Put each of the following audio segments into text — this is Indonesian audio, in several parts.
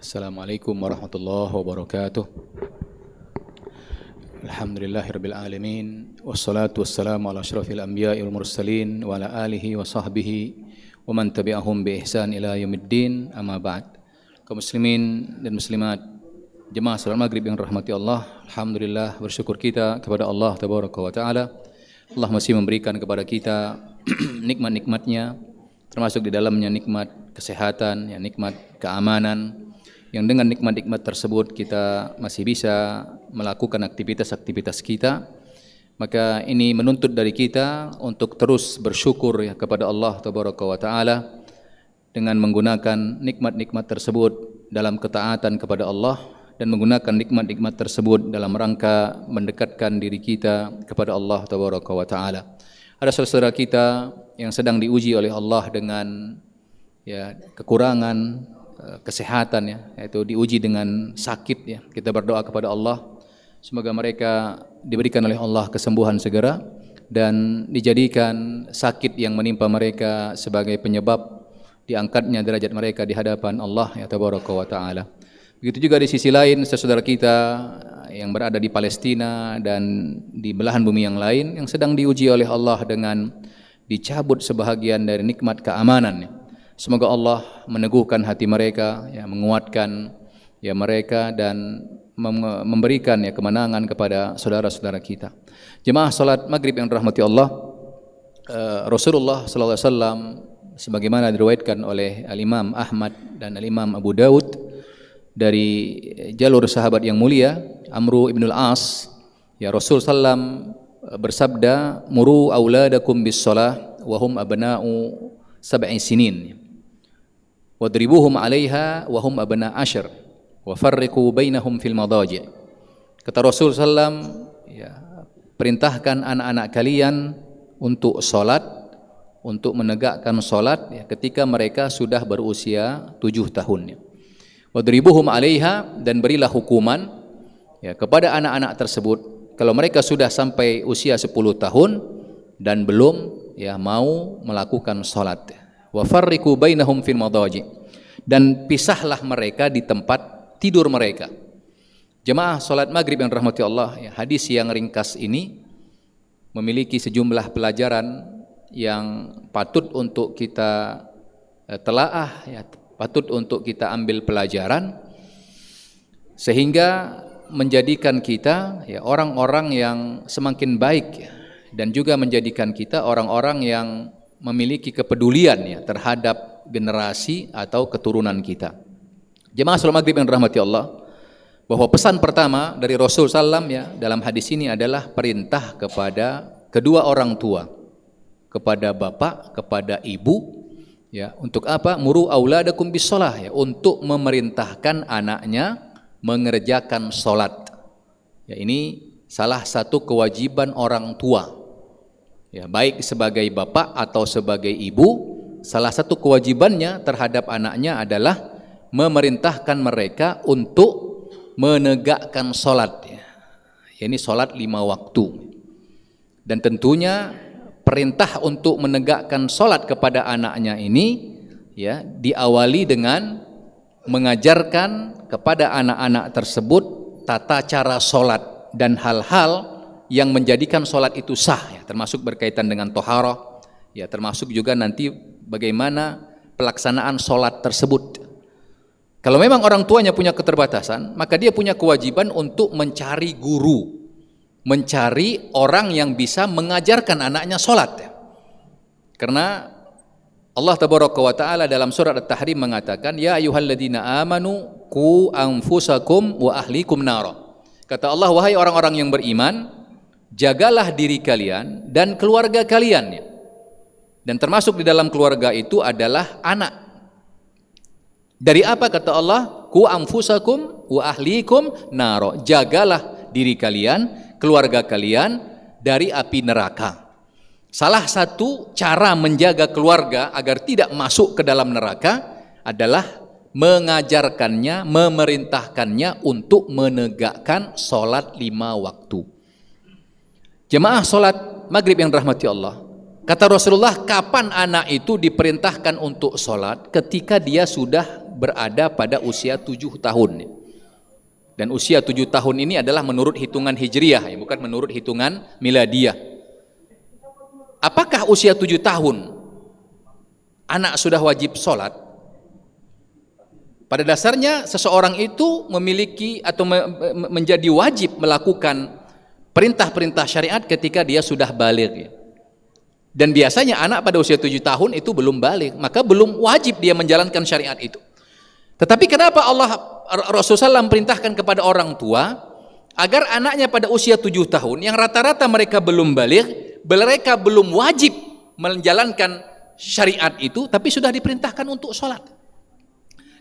Assalamualaikum warahmatullahi wabarakatuh. Alhamdulillahirabbil alamin wassalatu wassalamu ala asyrafil anbiya'i wal mursalin wa ala alihi wa sahbihi wa man tabi'ahum bi ihsan ila yaumiddin, amma ba'd. Kaum muslimin dan muslimat, jemaah salat maghrib yang rahmati Allah, alhamdulillah bersyukur kita kepada Allah tabaraka wa taala. Allah masih memberikan kepada kita nikmat-nikmatnya, termasuk di dalamnya nikmat kesehatan, ya, nikmat keamanan, yang dengan nikmat-nikmat tersebut kita masih bisa melakukan aktivitas-aktivitas kita. Maka ini menuntut dari kita untuk terus bersyukur, ya, kepada Allah tabaraka wa taala dengan menggunakan nikmat-nikmat tersebut dalam ketaatan kepada Allah dan menggunakan nikmat-nikmat tersebut dalam rangka mendekatkan diri kita kepada Allah tabaraka wa taala. Ada saudara kita yang sedang diuji oleh Allah dengan, ya, kekurangan kesehatan, ya, yaitu diuji dengan sakit, ya. Kita berdoa kepada Allah semoga mereka diberikan oleh Allah kesembuhan segera dan dijadikan sakit yang menimpa mereka sebagai penyebab diangkatnya derajat mereka di hadapan Allah, ya, tabaraka wa taala. Begitu juga di sisi lain saudara kita yang berada di Palestina dan di belahan bumi yang lain yang sedang diuji oleh Allah dengan dicabut sebahagian dari nikmat keamanan, ya. Semoga Allah meneguhkan hati mereka, ya, menguatkan, ya, mereka dan memberikan, ya, kemenangan kepada saudara-saudara kita. Jemaah salat maghrib yang dirahmati Allah, Rasulullah sallallahu alaihi wasallam sebagaimana diriwayatkan oleh Al-Imam Ahmad dan Al-Imam Abu Daud dari jalur sahabat yang mulia Amru ibn al-As, ya, Rasul sallam bersabda, muru auladakum bis shalah wa hum abna'u sab'i sinin wadribuhum 'alaiha wa hum abna' asyr wa farriqu bainahum fil madaji'. Kata Rasul sallam, ya, perintahkan anak-anak kalian untuk salat, untuk menegakkan salat, ya, ketika mereka sudah berusia 7 tahun, ya. Wadribuhum 'alaiha, dan berilah hukuman, ya, kepada anak-anak tersebut kalau mereka sudah sampai usia 10 tahun dan belum, ya, mau melakukan salat. Wa farriqu bainahum fil madaji', dan pisahlah mereka di tempat tidur mereka. Jemaah salat maghrib yang dirahmati Allah, ya, hadis yang ringkas ini memiliki sejumlah pelajaran yang patut untuk kita telaah, ya, patut untuk kita ambil pelajaran sehingga menjadikan kita, ya, orang-orang yang semakin baik, ya, dan juga menjadikan kita orang-orang yang memiliki kepedulian, ya, terhadap generasi atau keturunan kita. Jemaah salat maghrib yang dirahmati Allah, bahwa pesan pertama dari Rasul sallam, ya, dalam hadis ini adalah perintah kepada kedua orang tua, kepada bapak, kepada ibu, ya, untuk apa? Muru auladakum bis shalah, ya, untuk memerintahkan anaknya mengerjakan salat. Ya, ini salah satu kewajiban orang tua. Ya, baik sebagai bapak atau sebagai ibu, salah satu kewajibannya terhadap anaknya adalah memerintahkan mereka untuk menegakkan salat, ya. Ini salat 5 waktu. Dan tentunya perintah untuk menegakkan salat kepada anaknya ini, ya, diawali dengan mengajarkan kepada anak-anak tersebut tata cara salat dan hal-hal yang menjadikan salat itu sah, ya, termasuk berkaitan dengan thaharah, ya, termasuk juga nanti bagaimana pelaksanaan salat tersebut. Kalau memang orang tuanya punya keterbatasan, maka dia punya kewajiban untuk mencari guru, mencari orang yang bisa mengajarkan anaknya salat, ya. Karena Allah tabaraka wa taala dalam surat At-Tahrim mengatakan, ya ayyuhalladzina amanu qu anfusakum wa ahlikum nara. Kata Allah, wahai orang-orang yang beriman, jagalah diri kalian dan keluarga kalian, ya. Dan termasuk di dalam keluarga itu adalah anak. Dari apa kata Allah? Ku anfusakum wa ahlikum naro. Jagalah diri kalian, keluarga kalian dari api neraka. Salah satu cara menjaga keluarga agar tidak masuk ke dalam neraka adalah mengajarkannya, memerintahkannya untuk menegakkan salat 5 waktu. Jemaah salat maghrib yang dirahmati Allah, Kata Rasulullah, kapan anak itu diperintahkan untuk sholat? Ketika dia sudah berada pada usia 7 tahun. Dan usia 7 tahun ini adalah menurut hitungan hijriah, bukan menurut hitungan miladiah. Apakah usia 7 tahun anak sudah wajib sholat? Pada dasarnya seseorang itu memiliki atau menjadi wajib melakukan perintah-perintah syariat ketika dia sudah baligh. Dan biasanya anak pada usia 7 tahun itu belum baligh, maka belum wajib dia menjalankan syariat itu. Tetapi kenapa Rasulullah SAW perintahkan kepada orang tua agar anaknya pada usia 7 tahun yang rata-rata mereka belum baligh, mereka belum wajib menjalankan syariat itu, tapi sudah diperintahkan untuk sholat.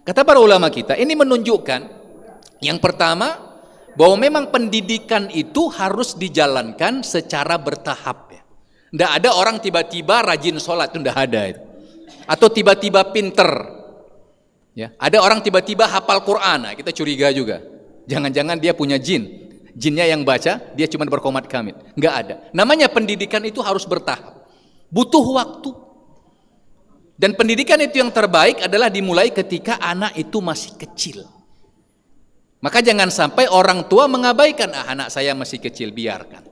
Kata para ulama kita, ini menunjukkan yang pertama bahwa memang pendidikan itu harus dijalankan secara bertahap. Tidak ada orang tiba-tiba rajin sholat, itu tidak ada itu. Atau tiba-tiba pinter. Ya, ada orang tiba-tiba hafal Quran, nah, kita curiga juga. Jangan-jangan dia punya jin. Jinnya yang baca, dia cuma berkomat kamit. Enggak ada. Namanya pendidikan itu harus bertahap. Butuh waktu. Dan pendidikan itu yang terbaik adalah dimulai ketika anak itu masih kecil. Maka jangan sampai orang tua mengabaikan, anak saya masih kecil, biarkan.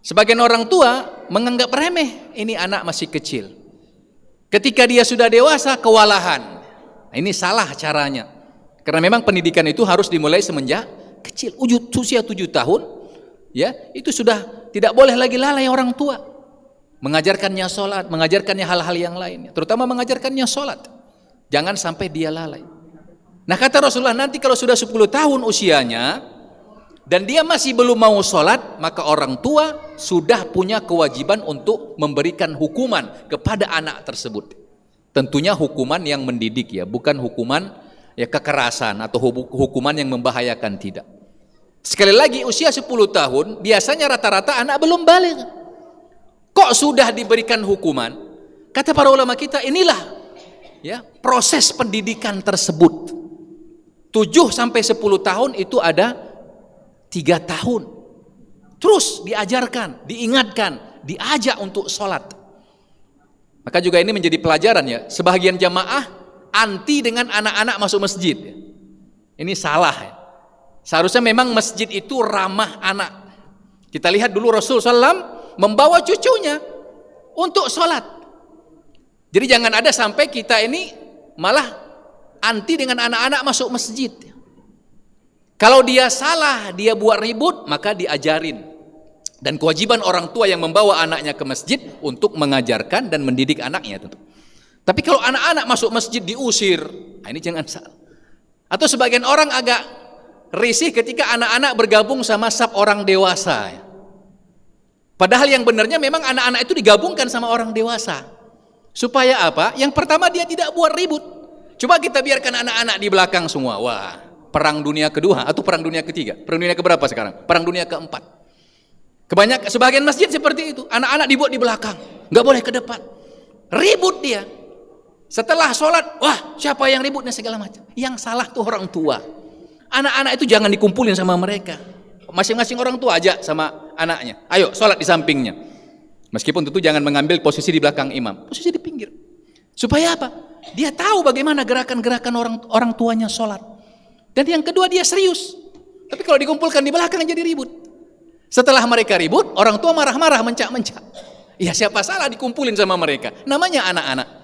Sebagian orang tua menganggap remeh, ini anak masih kecil. Ketika dia sudah dewasa, kewalahan. Nah, ini salah caranya. Karena memang pendidikan itu harus dimulai semenjak kecil. Usia 7 tahun, ya, itu sudah tidak boleh lagi lalai orang tua. Mengajarkannya sholat, mengajarkannya hal-hal yang lainnya, terutama mengajarkannya sholat. Jangan sampai dia lalai. Nah, kata Rasulullah, nanti kalau sudah 10 tahun usianya dan dia masih belum mau sholat, maka orang tua sudah punya kewajiban untuk memberikan hukuman kepada anak tersebut. Tentunya hukuman yang mendidik, ya, bukan hukuman ya kekerasan atau hukuman yang membahayakan, tidak. Sekali lagi, usia 10 tahun biasanya rata-rata anak belum baligh. Kok sudah diberikan hukuman? Kata para ulama kita, inilah ya proses pendidikan tersebut. 7 sampai 10 tahun itu ada 3 tahun. Terus diajarkan, diingatkan, diajak untuk sholat. Maka juga ini menjadi pelajaran, ya. Sebagian jamaah anti dengan anak-anak masuk masjid. Ini salah, ya. Seharusnya memang masjid itu ramah anak. Kita lihat dulu Rasulullah SAW membawa cucunya untuk sholat. Jadi jangan ada sampai kita ini malah anti dengan anak-anak masuk masjid. Kalau dia salah, dia buat ribut, maka diajarin. Dan kewajiban orang tua yang membawa anaknya ke masjid untuk mengajarkan dan mendidik anaknya tentu. Tapi kalau anak-anak masuk masjid diusir, nah ini jangan salah. Atau sebagian orang agak risih ketika anak-anak bergabung sama saf orang dewasa, ya. Padahal yang benarnya memang anak-anak itu digabungkan sama orang dewasa. Supaya apa? Yang pertama, dia tidak buat ribut. Coba kita biarkan anak-anak di belakang semua. Wah, perang dunia kedua atau perang dunia ketiga. Perang dunia keberapa sekarang? Perang dunia keempat. Sebagian masjid seperti itu. Anak-anak dibuat di belakang, nggak boleh ke depan. Ribut dia. Setelah sholat, wah, siapa yang ributnya segala macam. Yang salah tuh orang tua. Anak-anak itu jangan dikumpulin sama mereka. Masing-masing orang tua ajak sama anaknya, ayo sholat di sampingnya. Meskipun tentu jangan mengambil posisi di belakang imam, posisi di pinggir. Supaya apa? Dia tahu bagaimana gerakan-gerakan orang tuanya sholat. Dan yang kedua, dia serius. Tapi kalau dikumpulkan di belakang jadi ribut. Setelah mereka ribut, orang tua marah-marah, mencak-mencak. Ya, siapa salah dikumpulin sama mereka? Namanya anak-anak.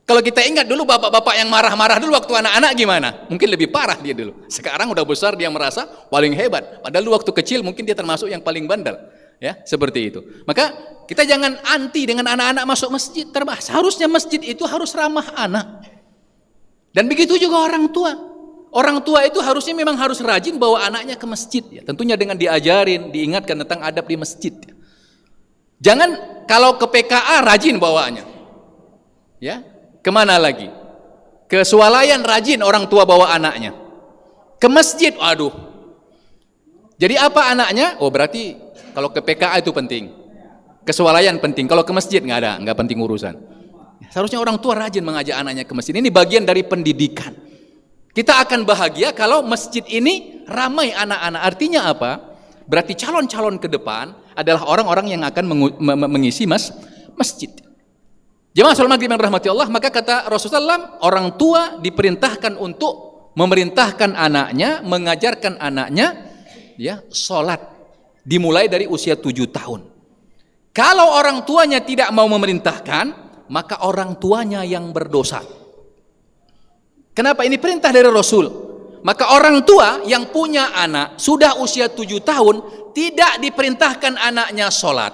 Kalau kita ingat dulu bapak-bapak yang marah-marah dulu waktu anak-anak gimana? Mungkin lebih parah dia dulu. Sekarang udah besar dia merasa paling hebat. Padahal dulu waktu kecil mungkin dia termasuk yang paling bandel. Ya, seperti itu. Maka kita jangan anti dengan anak-anak masuk masjid. Seharusnya masjid itu harus ramah anak. Dan begitu juga orang tua. Orang tua itu harusnya memang harus rajin bawa anaknya ke masjid. Ya. Tentunya dengan diajarin, diingatkan tentang adab di masjid. Ya. Jangan kalau ke PKA rajin bawaannya. Ya. Kemana lagi? Ke swalayan rajin orang tua bawa anaknya. Ke masjid, aduh. Jadi apa anaknya? Oh, berarti kalau ke PKA itu penting. Ke swalayan penting. Kalau ke masjid nggak penting urusan. Seharusnya orang tua rajin mengajak anaknya ke masjid. Ini bagian dari pendidikan. Kita akan bahagia kalau masjid ini ramai anak-anak. Artinya apa? Berarti calon-calon ke depan adalah orang-orang yang akan mengisi masjid. Jemaah salat maghrib yang rahmati Allah, maka kata Rasulullah SAW, orang tua diperintahkan untuk memerintahkan anaknya, mengajarkan anaknya ya salat dimulai dari usia 7 tahun. Kalau orang tuanya tidak mau memerintahkan, maka orang tuanya yang berdosa. Kenapa? Ini perintah dari Rasul. Maka orang tua yang punya anak sudah usia 7 tahun tidak diperintahkan anaknya salat,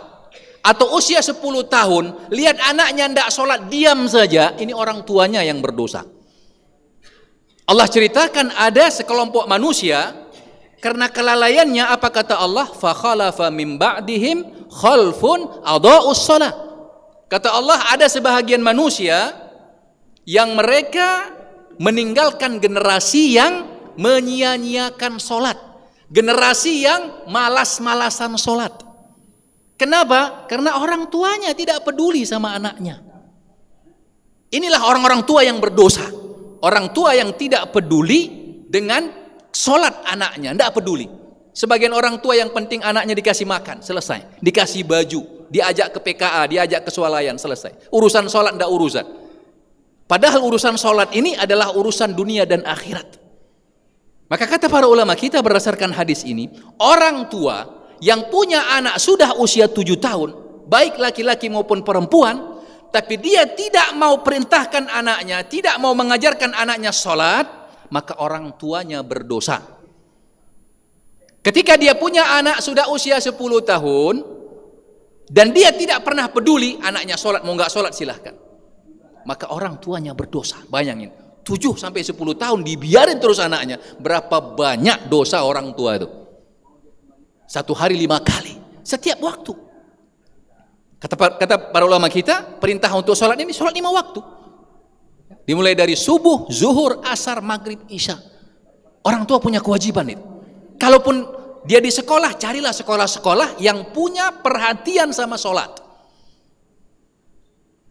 atau usia 10 tahun lihat anaknya tidak sholat diam saja, ini orang tuanya yang berdosa. Allah ceritakan ada sekelompok manusia karena kelalaiannya, apa kata Allah? Fa khalafa min ba'dihim khalfun adha'us shalah. Kata Allah, ada sebahagian manusia yang mereka meninggalkan generasi yang menyia-nyiakan sholat, generasi yang malas-malasan sholat. Kenapa? Karena orang tuanya tidak peduli sama anaknya. Inilah orang-orang tua yang berdosa. Orang tua yang tidak peduli dengan sholat anaknya, tidak peduli. Sebagian orang tua yang penting anaknya dikasih makan, selesai. Dikasih baju, diajak ke PKA, diajak ke swalayan, selesai. Urusan sholat tidak urusan. Padahal urusan sholat ini adalah urusan dunia dan akhirat. Maka kata para ulama kita berdasarkan hadis ini, orang tua yang punya anak sudah usia 7 tahun, baik laki-laki maupun perempuan, tapi dia tidak mau perintahkan anaknya, tidak mau mengajarkan anaknya sholat, maka orang tuanya berdosa. Ketika dia punya anak sudah usia 10 tahun, dan dia tidak pernah peduli anaknya sholat, mau nggak sholat silahkan, maka orang tuanya berdosa. Bayangin, 7 sampai 10 tahun dibiarin terus anaknya, berapa banyak dosa orang tua itu. 1 hari 5 kali, setiap waktu. Kata para ulama kita, perintah untuk sholat ini sholat 5 waktu. Dimulai dari subuh, zuhur, asar, maghrib, isya. Orang tua punya kewajiban itu. Kalaupun dia di sekolah, carilah sekolah-sekolah yang punya perhatian sama sholat.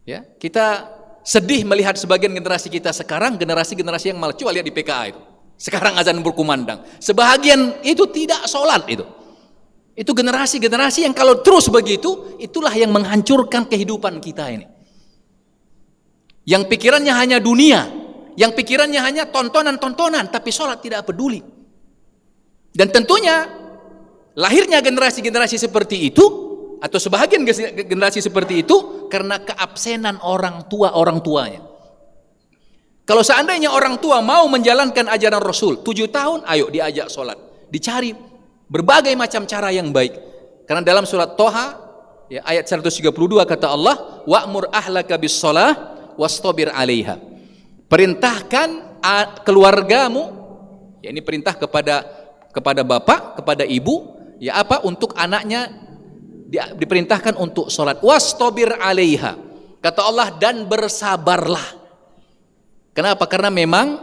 Ya, kita sedih melihat sebagian generasi kita sekarang, generasi-generasi yang malah, coba lihat di PKA itu. Sekarang azan berkumandang. Sebahagian itu tidak sholat itu. Itu generasi-generasi yang kalau terus begitu, itulah yang menghancurkan kehidupan kita ini. Yang pikirannya hanya dunia, yang pikirannya hanya tontonan-tontonan, tapi sholat tidak peduli. Dan tentunya lahirnya generasi-generasi seperti itu, atau sebahagian generasi seperti itu, karena keabsenan orang tuanya. Kalau seandainya orang tua mau menjalankan ajaran Rasul, 7 tahun, ayo diajak sholat, dicari berbagai macam cara yang baik. Karena dalam surat Toha ya, ayat 132 kata Allah, wa'mur ahlaka bis shalah wastabir 'alaiha. Perintahkan keluargamu, ya ini perintah kepada bapak, kepada ibu, ya apa, untuk anaknya diperintahkan untuk salat, wastabir 'alaiha. Kata Allah, dan bersabarlah. Kenapa? Karena memang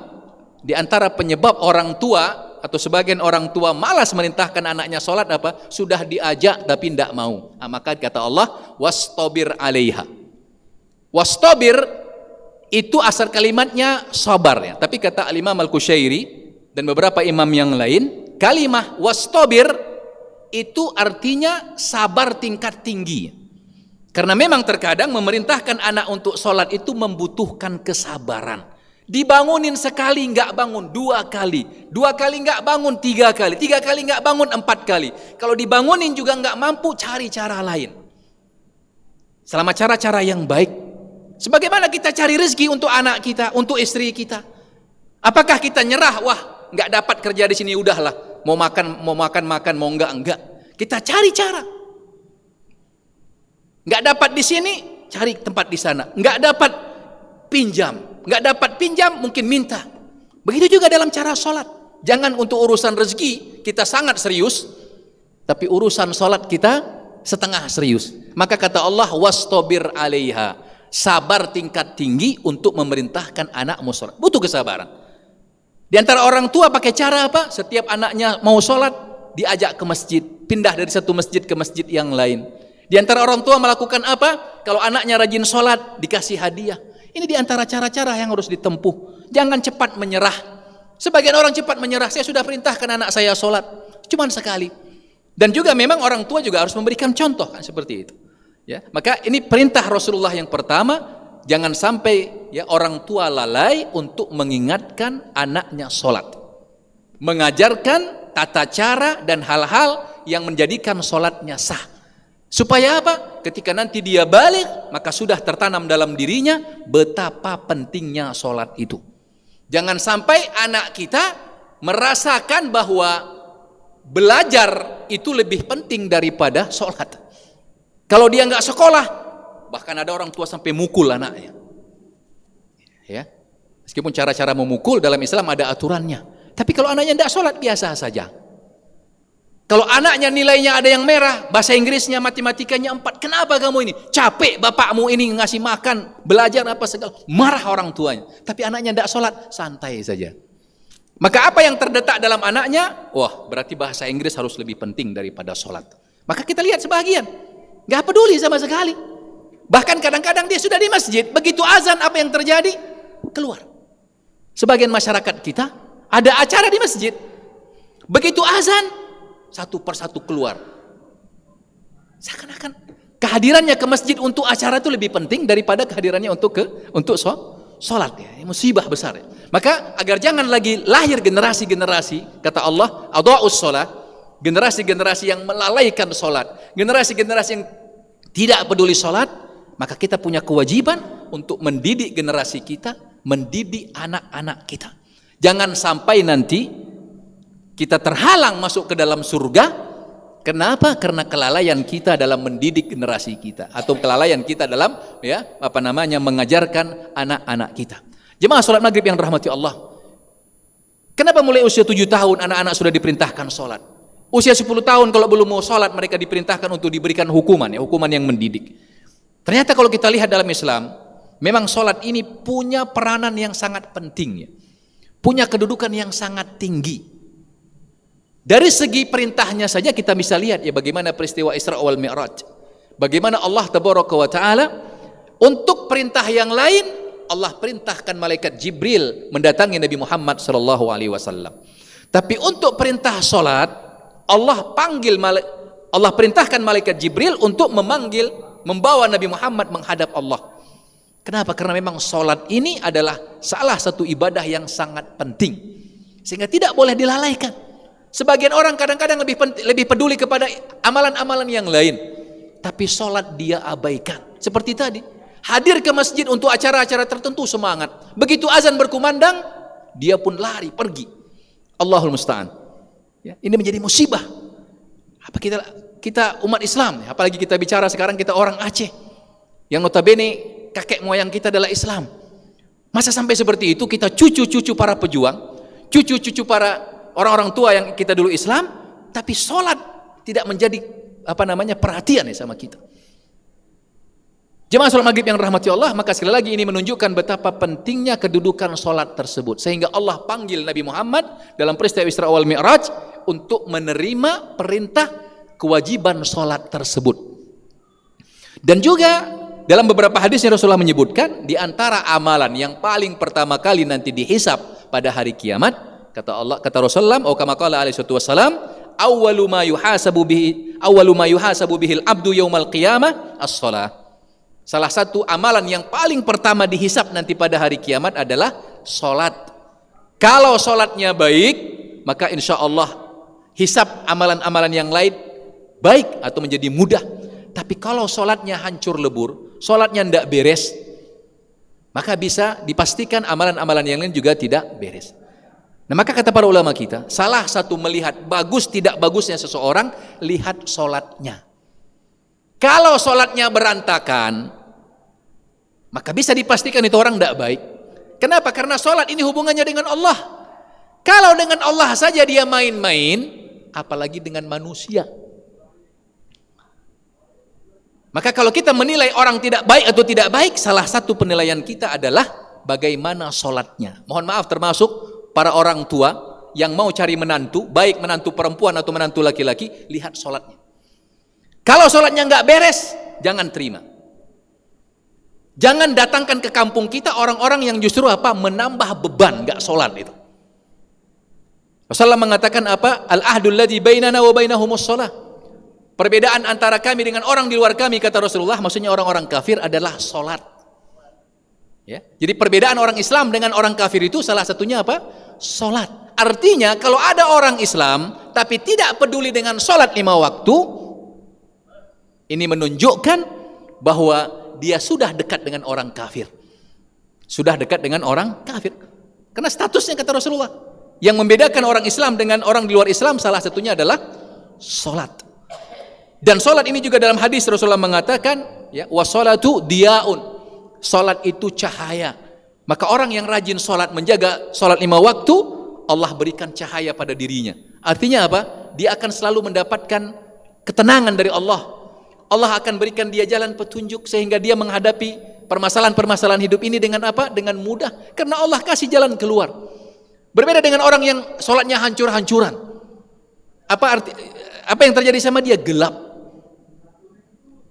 di antara penyebab orang tua atau sebagian orang tua malas merintahkan anaknya sholat apa? Sudah diajak tapi tidak mau. Nah, maka kata Allah, wastabir 'alaiha. Wastabir itu asal kalimatnya sabar ya. Tapi kata Imam Al-Qushairi dan beberapa imam yang lain, kalimah wastabir itu artinya sabar tingkat tinggi. Karena memang terkadang memerintahkan anak untuk sholat itu membutuhkan kesabaran. Dibangunin sekali nggak bangun, 2 kali, 2 kali nggak bangun, 3 kali, 3 kali nggak bangun, 4 kali. Kalau dibangunin juga nggak mampu, cari cara lain. Selama cara-cara yang baik. Sebagaimana kita cari rezeki untuk anak kita, untuk istri kita. Apakah kita nyerah? Wah, nggak dapat kerja di sini, udahlah. Mau makan, mau enggak. Kita cari cara. Nggak dapat di sini, cari tempat di sana. Nggak dapat, pinjam. Nggak dapat pinjam, mungkin minta. Begitu juga dalam cara sholat. Jangan untuk urusan rezeki kita sangat serius, tapi urusan sholat kita setengah serius. Maka kata Allah, wastabir 'alaiha. Sabar tingkat tinggi untuk memerintahkan anakmu sholat. Butuh kesabaran. Di antara orang tua pakai cara apa? Setiap anaknya mau sholat, diajak ke masjid, pindah dari satu masjid ke masjid yang lain. Di antara orang tua melakukan apa? Kalau anaknya rajin sholat, dikasih hadiah. Ini di antara cara-cara yang harus ditempuh. Jangan cepat menyerah. Sebagian orang cepat menyerah, saya sudah perintahkan anak saya sholat, cuman sekali. Dan juga memang orang tua juga harus memberikan contoh kan seperti itu. Ya, maka ini perintah Rasulullah yang pertama, jangan sampai ya orang tua lalai untuk mengingatkan anaknya sholat, mengajarkan tata cara dan hal-hal yang menjadikan sholatnya sah. Supaya apa? Ketika nanti dia balik, maka sudah tertanam dalam dirinya betapa pentingnya sholat itu. Jangan sampai anak kita merasakan bahwa belajar itu lebih penting daripada sholat. Kalau dia nggak sekolah, bahkan ada orang tua sampai mukul anaknya. Ya, meskipun cara-cara memukul dalam Islam ada aturannya. Tapi kalau anaknya tidak sholat biasa saja. Kalau anaknya nilainya ada yang merah, bahasa Inggrisnya, matematikanya 4, kenapa kamu ini? Capek bapakmu ini ngasih makan, belajar apa segala. Marah orang tuanya. Tapi anaknya tidak sholat, santai saja. Maka apa yang terdetak dalam anaknya? Wah, berarti bahasa Inggris harus lebih penting daripada sholat. Maka kita lihat sebagian, nggak peduli sama sekali. Bahkan kadang-kadang dia sudah di masjid, begitu azan apa yang terjadi? Keluar. Sebagian masyarakat kita ada acara di masjid, begitu azan satu persatu keluar. Seakan-akan kehadirannya ke masjid untuk acara itu lebih penting daripada kehadirannya untuk sholat. Ya, musibah besar. Ya. Maka agar jangan lagi lahir generasi-generasi, kata Allah, adha'us sholat, generasi-generasi yang melalaikan sholat, generasi-generasi yang tidak peduli sholat, maka kita punya kewajiban untuk mendidik generasi kita, mendidik anak-anak kita. Jangan sampai nanti kita terhalang masuk ke dalam surga. Kenapa? Karena kelalaian kita dalam mendidik generasi kita, atau kelalaian kita dalam mengajarkan anak-anak kita. Jemaah salat maghrib yang dirahmati Allah, kenapa mulai usia 7 tahun anak-anak sudah diperintahkan sholat? Usia 10 tahun kalau belum mau sholat mereka diperintahkan untuk diberikan hukuman, hukuman yang mendidik. Ternyata kalau kita lihat dalam Islam, memang sholat ini punya peranan yang sangat penting, punya kedudukan yang sangat tinggi. Dari segi perintahnya saja kita bisa lihat bagaimana peristiwa Isra wal Mi'raj. Bagaimana Allah Tabaraka wa Ta'ala untuk perintah yang lain Allah perintahkan malaikat Jibril mendatangi Nabi Muhammad sallallahu alaihi wasallam. Tapi untuk perintah salat Allah perintahkan malaikat Jibril untuk membawa Nabi Muhammad menghadap Allah. Kenapa? Karena memang salat ini adalah salah satu ibadah yang sangat penting sehingga tidak boleh dilalaikan. Sebagian orang kadang-kadang lebih peduli kepada amalan-amalan yang lain, tapi sholat dia abaikan. Seperti tadi, hadir ke masjid untuk acara-acara tertentu semangat. Begitu azan berkumandang, dia pun lari pergi. Allahul Musta'an. Ya, ini menjadi musibah. Apa kita umat Islam, apalagi kita bicara sekarang kita orang Aceh, yang notabene kakek moyang kita adalah Islam. Masa sampai seperti itu kita cucu-cucu para pejuang, cucu-cucu para orang-orang tua yang kita dulu Islam, tapi sholat tidak menjadi perhatian sama kita. Jemaah sholat maghrib yang dirahmati Allah, maka sekali lagi ini menunjukkan betapa pentingnya kedudukan sholat tersebut, sehingga Allah panggil Nabi Muhammad dalam peristiwa Isra wal Mi'raj untuk menerima perintah kewajiban sholat tersebut. Dan juga dalam beberapa hadis yang Rasulullah menyebutkan, di antara amalan yang paling pertama kali nanti dihisab pada hari kiamat, kata Rasulullah, atau kama qala alaihi wasallam, awwalu ma yuhasabu bihil abdu yaumal qiyamah as-shalah. Salah satu amalan yang paling pertama dihisab nanti pada hari kiamat adalah salat. Kalau salatnya baik, maka insya Allah hisab amalan-amalan yang lain baik atau menjadi mudah. Tapi kalau salatnya hancur lebur, salatnya tidak beres, maka bisa dipastikan amalan-amalan yang lain juga tidak beres. Nah, maka kata para ulama kita, salah satu melihat bagus tidak bagusnya seseorang, lihat sholatnya. Kalau sholatnya berantakan, maka bisa dipastikan itu orang tidak baik. Kenapa? Karena sholat ini hubungannya dengan Allah. Kalau dengan Allah saja dia main-main, apalagi dengan manusia. Maka kalau kita menilai orang tidak baik atau tidak baik, salah satu penilaian kita adalah bagaimana sholatnya. Mohon maaf, termasuk para orang tua yang mau cari menantu, baik menantu perempuan atau menantu laki-laki, lihat sholatnya. Kalau sholatnya nggak beres, jangan terima. Jangan datangkan ke kampung kita orang-orang yang justru menambah beban, nggak sholat itu. Rasulullah mengatakan Al-ahdul ladzi bainana wa bainahumus shalah. Perbedaan antara kami dengan orang di luar kami, kata Rasulullah, maksudnya orang-orang kafir, adalah sholat. Ya. Jadi perbedaan orang Islam dengan orang kafir itu salah satunya apa? Sholat. Artinya kalau ada orang Islam tapi tidak peduli dengan sholat 5 waktu, ini menunjukkan bahwa dia sudah dekat dengan orang kafir. Sudah dekat dengan orang kafir. Karena statusnya, kata Rasulullah, yang membedakan orang Islam dengan orang di luar Islam salah satunya adalah sholat. Dan sholat ini juga dalam hadis Rasulullah mengatakan, ya, washolatu diyaun, sholat itu cahaya. Maka orang yang rajin sholat, menjaga sholat 5 waktu, Allah berikan cahaya pada dirinya. Artinya apa? Dia akan selalu mendapatkan ketenangan dari Allah. Allah akan berikan dia jalan petunjuk sehingga dia menghadapi permasalahan-permasalahan hidup ini dengan apa? Dengan mudah, karena Allah kasih jalan keluar. Berbeda dengan orang yang sholatnya hancur-hancuran. Apa yang terjadi sama dia? Gelap.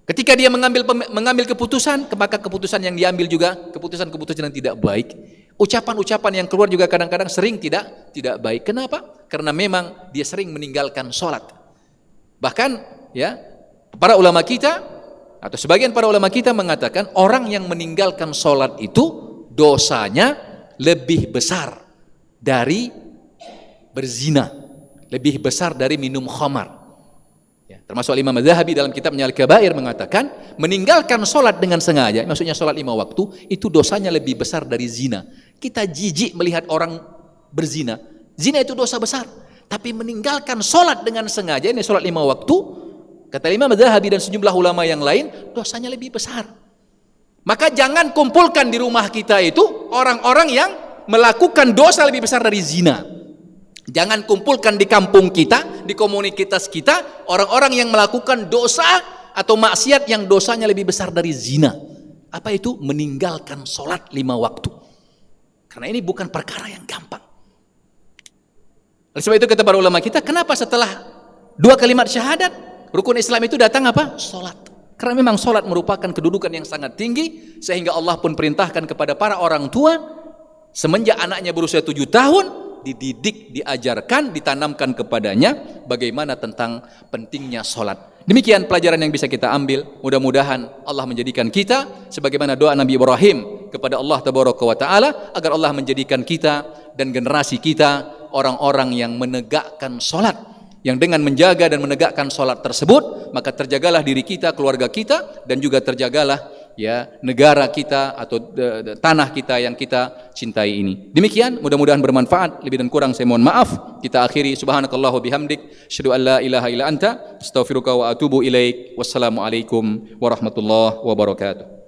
Ketika dia mengambil keputusan, maka keputusan yang diambil juga keputusan-keputusan yang tidak baik. Ucapan-ucapan yang keluar juga kadang-kadang sering tidak baik. Kenapa? Karena memang dia sering meninggalkan sholat. Bahkan ya, para ulama kita atau sebagian para ulama kita mengatakan orang yang meninggalkan sholat itu dosanya lebih besar dari berzina, lebih besar dari minum khamar. Ya, termasuk Imam Az-Zahabi dalam kitabnya Al-Kabair mengatakan meninggalkan sholat dengan sengaja, maksudnya sholat 5 waktu, itu dosanya lebih besar dari zina. Kita jijik melihat orang berzina, zina itu dosa besar. Tapi meninggalkan sholat dengan sengaja, ini sholat 5 waktu, kata Imam Az-Zahabi dan sejumlah ulama yang lain, dosanya lebih besar. Maka jangan kumpulkan di rumah kita itu orang-orang yang melakukan dosa lebih besar dari zina. Jangan kumpulkan di kampung kita, di komunitas kita, orang-orang yang melakukan dosa atau maksiat yang dosanya lebih besar dari zina. Apa itu? Meninggalkan sholat 5 waktu. Karena ini bukan perkara yang gampang. Oleh sebab itu kata para ulama kita, kenapa setelah 2 kalimat syahadat, rukun Islam itu datang apa? Sholat. Karena memang sholat merupakan kedudukan yang sangat tinggi, sehingga Allah pun perintahkan kepada para orang tua, semenjak anaknya berusia 7 tahun, dididik, diajarkan, ditanamkan kepadanya bagaimana tentang pentingnya sholat. Demikian pelajaran yang bisa kita ambil. Mudah-mudahan Allah menjadikan kita sebagaimana doa Nabi Ibrahim kepada Allah Tabaraka wa Ta'ala, agar Allah menjadikan kita dan generasi kita orang-orang yang menegakkan sholat, yang dengan menjaga dan menegakkan sholat tersebut, maka terjagalah diri kita, keluarga kita, dan juga terjagalah ya negara kita atau tanah kita yang kita cintai ini. Demikian, mudah-mudahan bermanfaat. Lebih dan kurang saya mohon maaf. Kita akhiri, subhanakallahu bihamdik, asyhadu an la ilaha illa anta, astaghfiruka wa atubu ilaik. Wassalamualaikum warahmatullahi wabarakatuh.